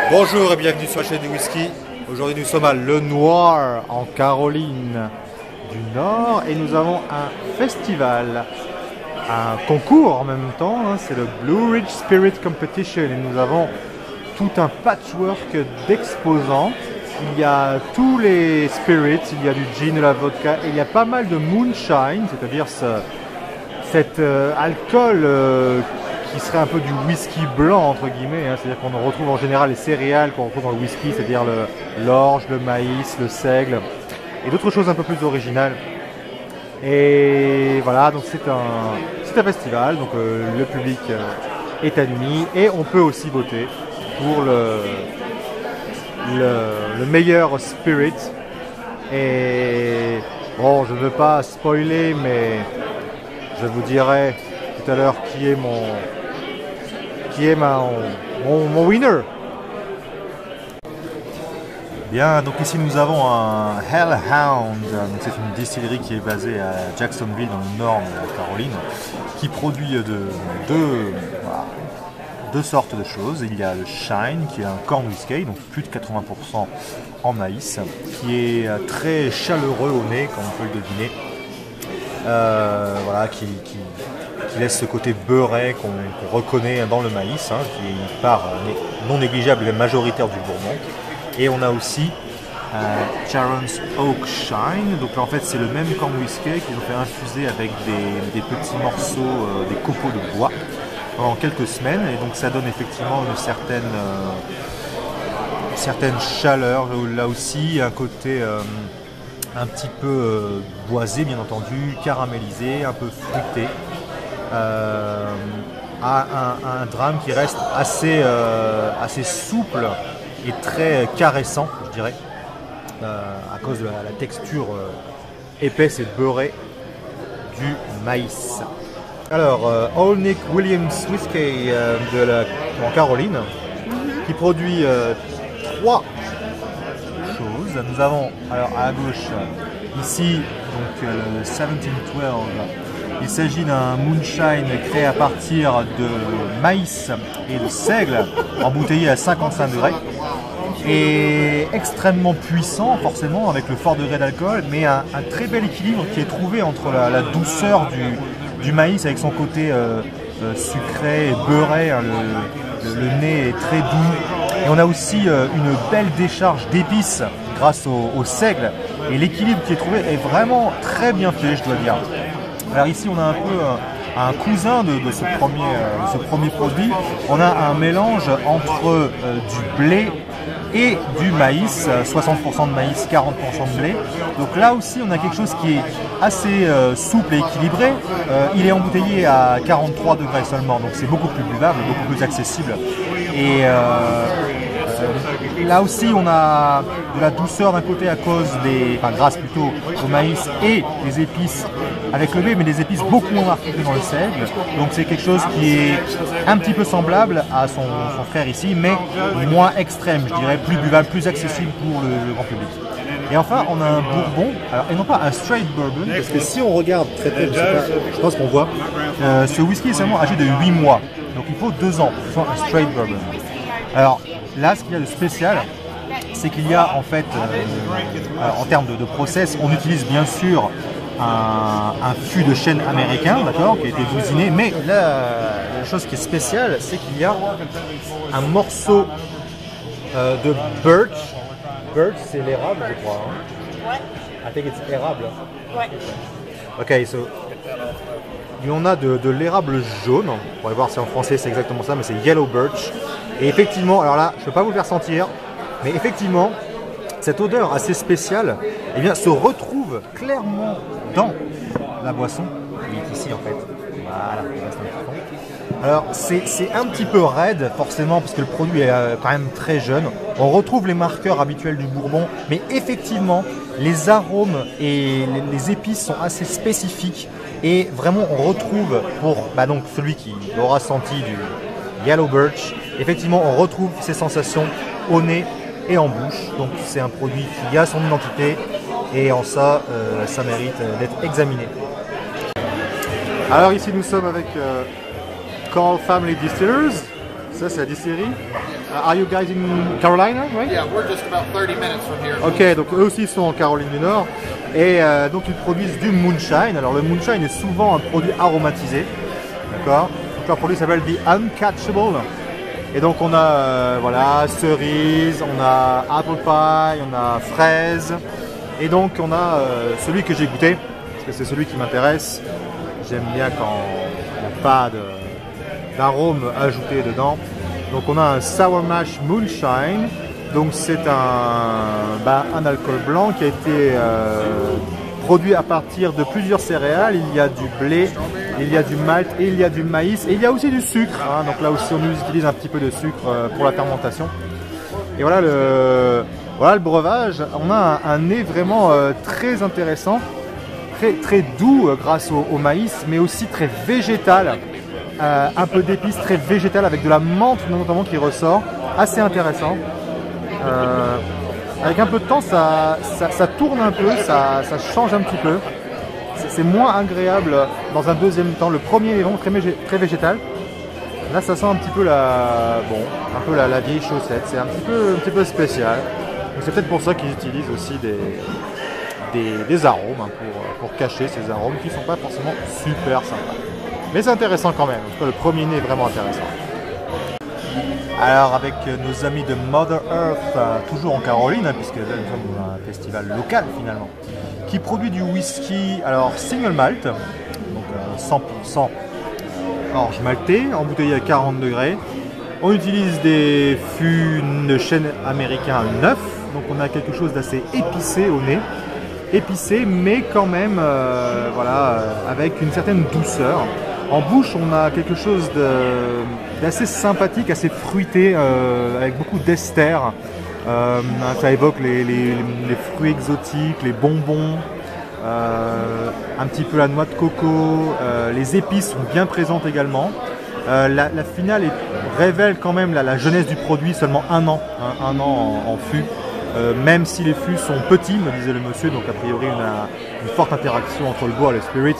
Bonjour et bienvenue sur la chaîne du whisky. Aujourd'hui nous sommes à Le Noir en Caroline du Nord et nous avons un festival, un concours en même temps, hein, c'est le Blue Ridge Spirit Competition et nous avons tout un patchwork d'exposants. Il y a tous les spirits, il y a du gin, de la vodka et il y a pas mal de moonshine, c'est-à-dire cet alcool qui serait un peu du whisky blanc entre guillemets, hein, c'est-à-dire qu'on retrouve en général les céréales qu'on retrouve dans le whisky, c'est-à-dire l'orge, le maïs, le seigle et d'autres choses un peu plus originales. Et voilà, donc c'est un festival, donc le public est admis et on peut aussi voter pour le meilleur spirit. Et bon, je ne veux pas spoiler, mais je vous dirai tout à l'heure qui est mon winner. Bien, donc ici nous avons un Hellhound, c'est une distillerie qui est basée à Jacksonville dans le nord de la Caroline, qui produit deux sortes de choses. Il y a le Shine qui est un corn whisky, donc plus de 80% en maïs, qui est très chaleureux au nez, comme on peut le deviner. Voilà, qui laisse ce côté beurré qu'on reconnaît dans le maïs, hein, qui est une part non négligeable et majoritaire du Bourbon. Et on a aussi Charon's Oak Shine, donc là en fait c'est le même corn whisky qu'ils ont fait infuser avec des petits morceaux, des copeaux de bois pendant quelques semaines, et donc ça donne effectivement une certaine chaleur, là aussi un côté un petit peu boisé bien entendu, caramélisé, un peu fruité, un drame qui reste assez souple et très caressant, je dirais, à cause de la texture épaisse et beurrée du maïs. Alors, Old Nick Williams Whiskey en Caroline, qui produit trois choses. Nous avons, alors à la gauche, ici, donc le 1712. Il s'agit d'un moonshine créé à partir de maïs et de seigle, embouteillé à 55 degrés. Et extrêmement puissant, forcément, avec le fort degré d'alcool, mais un très bel équilibre qui est trouvé entre la douceur du maïs avec son côté sucré et beurré, hein, le nez est très doux. Et on a aussi une belle décharge d'épices grâce au seigle. Et l'équilibre qui est trouvé est vraiment très bien fait, je dois dire. Alors ici on a un peu un cousin de ce premier produit. On a un mélange entre du blé et du maïs, 60% de maïs, 40% de blé. Donc là aussi on a quelque chose qui est assez souple et équilibré. Il est embouteillé à 43 degrés seulement, donc c'est beaucoup plus buvable, beaucoup plus accessible. Et là aussi on a de la douceur d'un côté à cause grâce plutôt au maïs et des épices avec le blé, mais des épices beaucoup moins marquées que dans le seigle. Donc c'est quelque chose qui est un petit peu semblable à son frère ici, mais moins extrême, je dirais, plus buvable, plus accessible pour le grand public. Et enfin on a un bourbon, alors, et non pas un straight bourbon, parce que si on regarde très près, je pense qu'on voit, ce whisky est seulement âgé de 8 mois, donc il faut 2 ans pour faire un straight bourbon. Alors là, ce qu'il y a de spécial, c'est qu'il y a en fait, en termes de process, on utilise bien sûr un fût de chêne américain, d'accord, qui a été bousiné, mais là, la chose qui est spéciale, c'est qu'il y a un morceau de birch. Birch, c'est l'érable, je crois. Hein. Ouais. I think it's érable. Ouais. Ok, so on a de l'érable jaune. On pourrait voir si en français c'est exactement ça, mais c'est yellow birch. Et effectivement, alors là, je ne peux pas vous le faire sentir, mais effectivement, cette odeur assez spéciale, eh bien, se retrouve clairement dans la boisson. Il est ici en fait. Voilà, il reste un petit fond. Alors, c'est un petit peu raide, forcément, parce que le produit est quand même très jeune. On retrouve les marqueurs habituels du bourbon, mais effectivement, les arômes et les épices sont assez spécifiques. Et vraiment, on retrouve, pour donc celui qui aura senti du yellow birch, effectivement, on retrouve ces sensations au nez et en bouche. Donc, c'est un produit qui a son identité et en ça, ça mérite d'être examiné. Alors ici, nous sommes avec Call Family Distillers. Ça, c'est la distillerie. Are you guys in Carolina, right? Yeah, we're just about 30 minutes from here. Ok, donc eux aussi sont en Caroline du Nord et donc ils produisent du moonshine. Alors le moonshine est souvent un produit aromatisé, d'accord? Donc leur produit s'appelle The Uncatchable. Et donc on a voilà, cerise, on a apple pie, on a fraise. Et donc on a celui que j'ai goûté, parce que c'est celui qui m'intéresse. J'aime bien quand il n'y a pas d'arôme ajouté dedans. Donc on a un Sour Mash Moonshine. Donc c'est un alcool blanc qui a été produit à partir de plusieurs céréales. Il y a du blé, il y a du malt et il y a du maïs. Et il y a aussi du sucre. Hein. Donc là aussi on utilise un petit peu de sucre pour la fermentation. Et voilà le breuvage. On a un nez vraiment très intéressant. Très doux grâce au maïs, mais aussi très végétal. Un peu d'épices, très végétal avec de la menthe notamment qui ressort. Assez intéressant. Avec un peu de temps, ça tourne un peu, ça change un petit peu. C'est moins agréable dans un deuxième temps. Le premier est vraiment très végétal. Là, ça sent un petit peu la vieille chaussette. C'est un petit peu spécial. C'est peut-être pour ça qu'ils utilisent aussi des arômes hein, pour cacher ces arômes qui ne sont pas forcément super sympas. Mais c'est intéressant quand même. En tout cas, le premier nez est vraiment intéressant. Alors avec nos amis de Mother Earth, toujours en Caroline, puisque là nous sommes dans un festival local finalement, qui produit du whisky, alors single malt, donc 100% orge maltée, embouteillé à 40 degrés. On utilise des fûts de chêne américain neuf, donc on a quelque chose d'assez épicé au nez, épicé mais quand même avec une certaine douceur. En bouche, on a quelque chose d'assez sympathique, assez fruité, avec beaucoup d'ester. Ça évoque les fruits exotiques, les bonbons, un petit peu la noix de coco. Les épices sont bien présentes également. La finale révèle quand même la jeunesse du produit, seulement un an en fût. Même si les fûts sont petits, me disait le monsieur, donc a priori on a une forte interaction entre le bois et le spirit.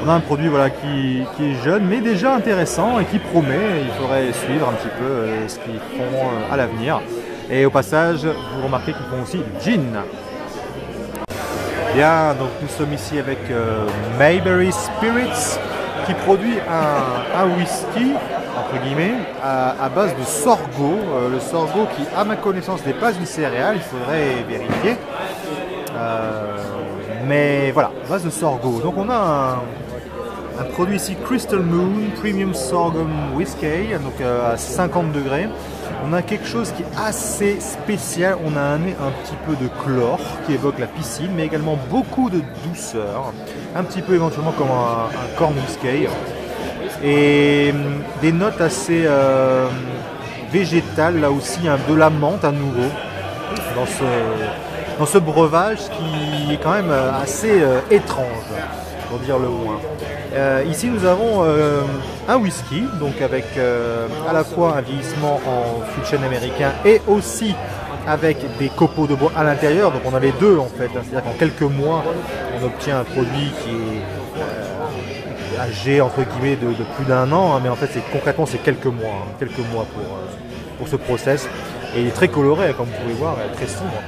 On a un produit qui est jeune mais déjà intéressant et qui promet. Il faudrait suivre un petit peu ce qu'ils font à l'avenir. Et au passage, vous remarquez qu'ils font aussi du gin. Bien, donc nous sommes ici avec Mayberry Spirits qui produit un whisky entre guillemets à base de sorgho. Le sorgho qui, à ma connaissance, n'est pas une céréale, il faudrait vérifier. Mais voilà, base de sorgho. Donc on a un produit ici, Crystal Moon Premium Sorghum Whiskey, donc à 50 degrés. On a quelque chose qui est assez spécial. On a un petit peu de chlore qui évoque la piscine, mais également beaucoup de douceur. Un petit peu éventuellement comme un corn whisky. Et des notes assez végétales, là aussi, de la menthe à nouveau dans ce breuvage qui est quand même assez étrange, pour dire le moins. Ici nous avons un whisky, donc avec à la fois un vieillissement en fût de chêne américain et aussi avec des copeaux de bois à l'intérieur, donc on a les deux en fait, c'est-à-dire qu'en quelques mois on obtient un produit qui est âgé entre guillemets de plus d'un an, mais en fait concrètement c'est quelques mois pour ce process, et il est très coloré comme vous pouvez voir, très sombre,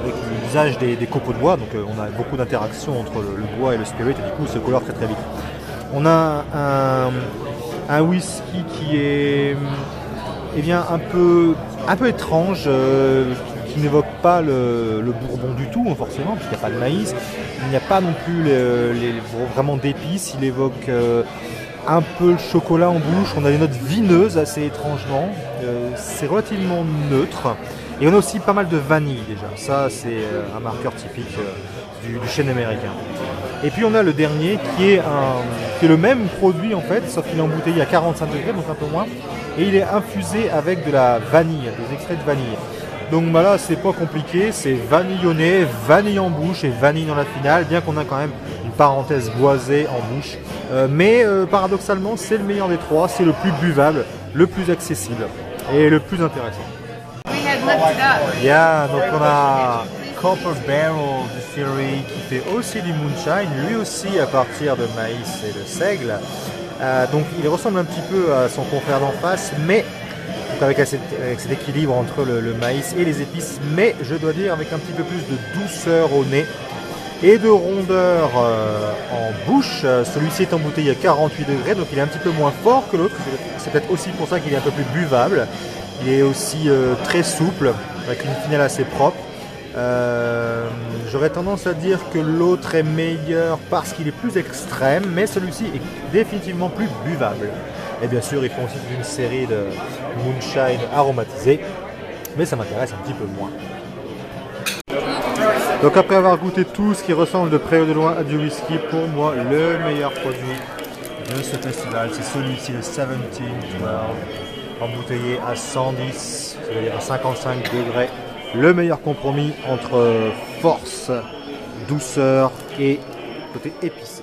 avec l'usage des copeaux de bois, donc on a beaucoup d'interactions entre le bois et le spirit, et du coup il se colore très vite. On a un whisky qui est un peu étrange, qui n'évoque pas le bourbon du tout, forcément, puisqu'il n'y a pas de maïs, il n'y a pas non plus vraiment d'épices, il évoque un peu le chocolat en bouche, on a des notes vineuses assez étrangement, c'est relativement neutre. Et on a aussi pas mal de vanille déjà, ça c'est un marqueur typique du chêne américain. Et puis on a le dernier qui est le même produit en fait, sauf qu'il est embouteillé à 45 degrés, donc un peu moins, et il est infusé avec de la vanille, des extraits de vanille. Donc là c'est pas compliqué, c'est vanille au nez, vanille en bouche et vanille dans la finale, bien qu'on a quand même une parenthèse boisée en bouche. Mais paradoxalement c'est le meilleur des trois, c'est le plus buvable, le plus accessible et le plus intéressant. Yeah, donc on a Copper Barrel Distillery qui fait aussi du moonshine, lui aussi à partir de maïs et de seigle. Donc il ressemble un petit peu à son confrère d'en face, mais donc avec cet équilibre entre le maïs et les épices, mais je dois dire avec un petit peu plus de douceur au nez et de rondeur en bouche. Celui-ci est embouteillé à 48 degrés, donc il est un petit peu moins fort que l'autre. C'est peut-être aussi pour ça qu'il est un peu plus buvable. Il est aussi très souple, avec une finale assez propre. J'aurais tendance à dire que l'autre est meilleur parce qu'il est plus extrême, mais celui-ci est définitivement plus buvable. Et bien sûr, ils font aussi une série de moonshine aromatisés, mais ça m'intéresse un petit peu moins. Donc après avoir goûté tout ce qui ressemble de près ou de loin à du whisky, pour moi, le meilleur produit de ce festival, c'est celui-ci, le 1712, embouteillé à 110, c'est-à-dire à 55 degrés. Le meilleur compromis entre force, douceur et côté épicé.